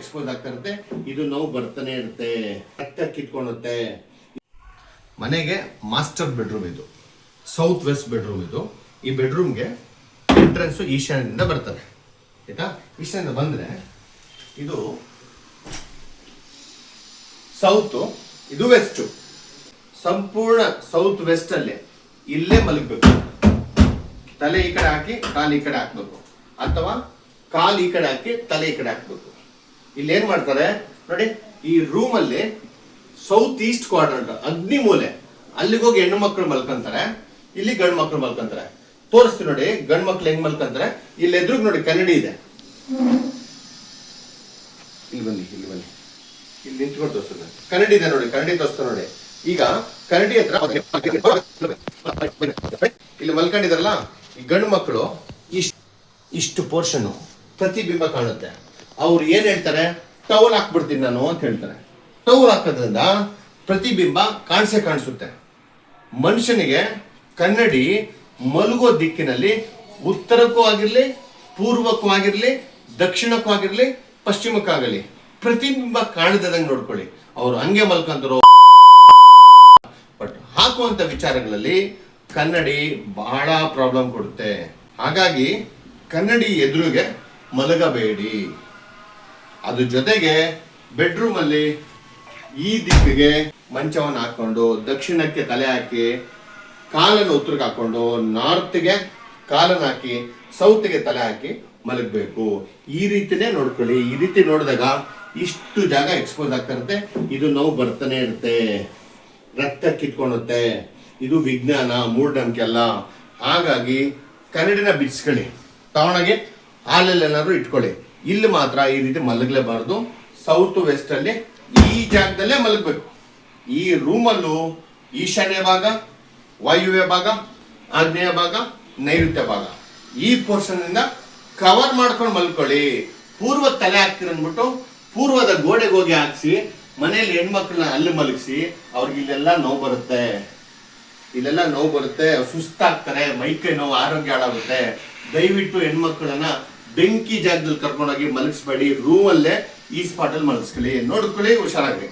Expose ಆಗ್ತಾ ಇರುತ್ತೆ, ಇದು ನೋವು ಬರ್ತಾನೆ ಇರುತ್ತೆ, ರಕ್ತ ಕಿತ್ಕೊಳ್ಳುತ್ತೆ. ಮನೆಗೆ ಮಾಸ್ಟರ್ ಬೆಡ್ರೂಮ್ ಇದು, ಸೌತ್ ವೆಸ್ಟ್ ಬೆಡ್ರೂಮ್ ಇದು. ಈ ಬೆಡ್ರೂಮ್ಗೆ ಎಂಟ್ರೆನ್ಸ್ ಈಶಾನ್ಯದಿಂದ ಬರ್ತದೆ ಆಯ್ತಾ. ಈಶಾನ್ಯದಿಂದ ಬಂದ್ರೆ ಇದು ಸೌತ್, ಇದು ವೆಸ್ಟ್. ಸಂಪೂರ್ಣ ಸೌತ್ ವೆಸ್ಟ್ ಅಲ್ಲಿ ಇಲ್ಲೇ ಮಲಗಬೇಕು. ತಲೆ ಈ ಕಡೆ ಹಾಕಿ ಕಾಲು ಈ ಕಡೆ ಹಾಕ್ಬೇಕು, ಅಥವಾ ಕಾಲು ಈ ಕಡೆ ಹಾಕಿ ತಲೆ ಈ ಕಡೆ ಹಾಕ್ಬೇಕು. ಇಲ್ಲಿ ಏನ್ ಮಾಡ್ತಾರೆ ನೋಡಿ, ಈ ರೂಮ್ ಅಲ್ಲಿ ಸೌತ್ ಈಸ್ಟ್ ಕ್ವಾಡ್ರಂಟ್ ಅಗ್ನಿ ಮೂಲೆ, ಅಲ್ಲಿಗೆ ಹೋಗಿ ಹೆಣ್ಣು ಮಕ್ಕಳು ಮಲ್ಕೊಂತಾರೆ, ಇಲ್ಲಿ ಗಂಡು ಮಕ್ಕಳು ಮಲ್ಕೊಂತಾರೆ. ತೋರಿಸ್ತೀವಿ ನೋಡಿ ಗಂಡು ಮಕ್ಳು ಹೆಂಗ್ ಮಲ್ಕೊಂತಾರೆ. ಇಲ್ಲಿ ಎದುರುಗ್ ನೋಡಿ ಕನ್ನಡಿ ಇದೆ, ಇಲ್ಲಿ ಬನ್ನಿ, ಇಲ್ಲಿ ಬನ್ನಿ, ಇಲ್ಲಿ ನಿಂತ್ಕೊಂಡು ತೋರಿಸ್ತದೆ. ಕನ್ನಡಿ ಇದೆ ನೋಡಿ, ಕನ್ನಡಿ ತೋರಿಸ್ತಾ ನೋಡಿ. ಈಗ ಕನ್ನಡಿ ಹತ್ರ ಇಲ್ಲಿ ಮಲ್ಕೊಂಡಿದಾರಲ್ಲ ಈ ಗಂಡು ಮಕ್ಕಳು, ಇಷ್ಟು ಪೋರ್ಷನ್ ಪ್ರತಿಬಿಂಬ ಕಾಣುತ್ತೆ. ಅವ್ರು ಏನ್ ಹೇಳ್ತಾರೆ, ಟವಲ್ ಹಾಕ್ಬಿಡ್ತೀನಿ ನಾನು ಅಂತ ಹೇಳ್ತಾರೆ. ಟವಲ್ ಹಾಕೋದ್ರಿಂದ ಪ್ರತಿಬಿಂಬ ಕಾಣಿಸುತ್ತೆ. ಮನುಷ್ಯನಿಗೆ ಕನ್ನಡಿ ಮಲಗೋ ದಿಕ್ಕಿನಲ್ಲಿ ಉತ್ತರಕ್ಕೂ ಆಗಿರ್ಲಿ, ಪೂರ್ವಕ್ಕೂ ಆಗಿರ್ಲಿ, ದಕ್ಷಿಣಕ್ಕೂ ಆಗಿರ್ಲಿ, ಪಶ್ಚಿಮಕ್ಕಾಗಲಿ ಪ್ರತಿಬಿಂಬ ಕಾಣದಂಗೆ ನೋಡ್ಕೊಳ್ಳಿ. ಅವ್ರು ಹಂಗೆ ಮಲ್ಕೊಂತಾರೋ. ಬಟ್ ಹಾಕುವಂತ ವಿಚಾರಗಳಲ್ಲಿ ಕನ್ನಡಿ ಬಹಳ ಪ್ರಾಬ್ಲಮ್ ಕೊಡುತ್ತೆ. ಹಾಗಾಗಿ ಕನ್ನಡಿ ಎದುರಿಗೆ ಮಲಗಬೇಡಿ. ಅದ್ರ ಜೊತೆಗೆ ಬೆಡ್ರೂಮ್ ಅಲ್ಲಿ ಈ ದಿಕ್ಕಿಗೆ ಮಂಚವನ್ನು ಹಾಕೊಂಡು, ದಕ್ಷಿಣಕ್ಕೆ ತಲೆ ಹಾಕಿ, ಕಾಲನ್ನು ಉತ್ತರಕ್ಕೆ ಹಾಕೊಂಡು, ನಾರ್ತ್ಗೆ ಕಾಲನ್ನು ಹಾಕಿ, ಸೌತ್ಗೆ ತಲೆ ಹಾಕಿ ಮಲಗಬೇಕು. ಈ ರೀತಿನೇ ನೋಡ್ಕೊಳ್ಳಿ. ಈ ರೀತಿ ನೋಡಿದಾಗ ಇಷ್ಟು ಜಾಗ ಎಕ್ಸ್ಪೋಸ್ ಆಗ್ತಾ ಇರುತ್ತೆ, ಇದು ನೋವು ಬರ್ತಾನೆ ಇರುತ್ತೆ, ರಕ್ತ ಕಿತ್ಕೊಳ್ಳುತ್ತೆ. ಇದು ವಿಜ್ಞಾನ, ಮೂಢನಂಬಿಕೆ ಅಲ್ಲ. ಹಾಗಾಗಿ ಕನ್ನಡಿನ ಬಿಡಿಸ್ಕೊಳ್ಳಿ, ತಗೊಂಡಾಗೆ ಹಾಲಲ್ಲಿ ಏನಾದ್ರು ಇಟ್ಕೊಳ್ಳಿ. ಇಲ್ಲಿ ಮಾತ್ರ ಈ ರೀತಿ ಮಲಗಲೇಬಾರ್ದು. ಸೌತ್ ವೆಸ್ಟ್ ಅಲ್ಲಿ ಈ ಜಾಗದಲ್ಲೇ ಮಲಗಬೇಕು. ಈ ರೂಮಲ್ಲೂ ಈಶಾನ್ಯ ಭಾಗ, ವಾಯುವ್ಯ ಭಾಗ, ಆಗ್ನೇಯ ಭಾಗ, ನೈಋತ್ಯ ಭಾಗ, ಈ ಪೋರ್ಷನ್ ಇಂದ ಕವರ್ ಮಾಡ್ಕೊಂಡು ಮಲ್ಕೊಳ್ಳಿ. ಪೂರ್ವ ತಲೆ ಹಾಕ್ತಿರಂದ್ಬಿಟ್ಟು ಪೂರ್ವದ ಗೋಡೆಗೆ ಹೋಗಿ ಹಾಕ್ಸಿ ಮನೆಯಲ್ಲಿ ಹೆಣ್ಮಕ್ಳನ್ನ ಅಲ್ಲಿ ಮಲಗಿಸಿ ಅವ್ರಿಗೆ ಇಲ್ಲೆಲ್ಲ ನೋವು ಬರುತ್ತೆ, ಇಲ್ಲೆಲ್ಲ ನೋವು ಬರುತ್ತೆ, ಸುಸ್ತಾಗ್ತಾರೆ, ಮೈಕೈ ನೋವು, ಆರೋಗ್ಯ ಹಾಳಾಗುತ್ತೆ. ದಯವಿಟ್ಟು ಹೆಣ್ಮಕ್ಳನ್ನ ಬೆಂಕಿ ಜಾಗದಲ್ಲಿ ಕರ್ಕೊಂಡೋಗಿ ಮಲಗಿಸ್ಬೇಡಿ. ರೂಮಲ್ಲೇ ಈ ಸ್ಪಾಟಲ್ಲಿ ಮಲಗಿಸ್ಕೊಳ್ಳಿ. ನೋಡ್ಕೊಳ್ಳಿ, ಹುಷಾರಾಗಿ.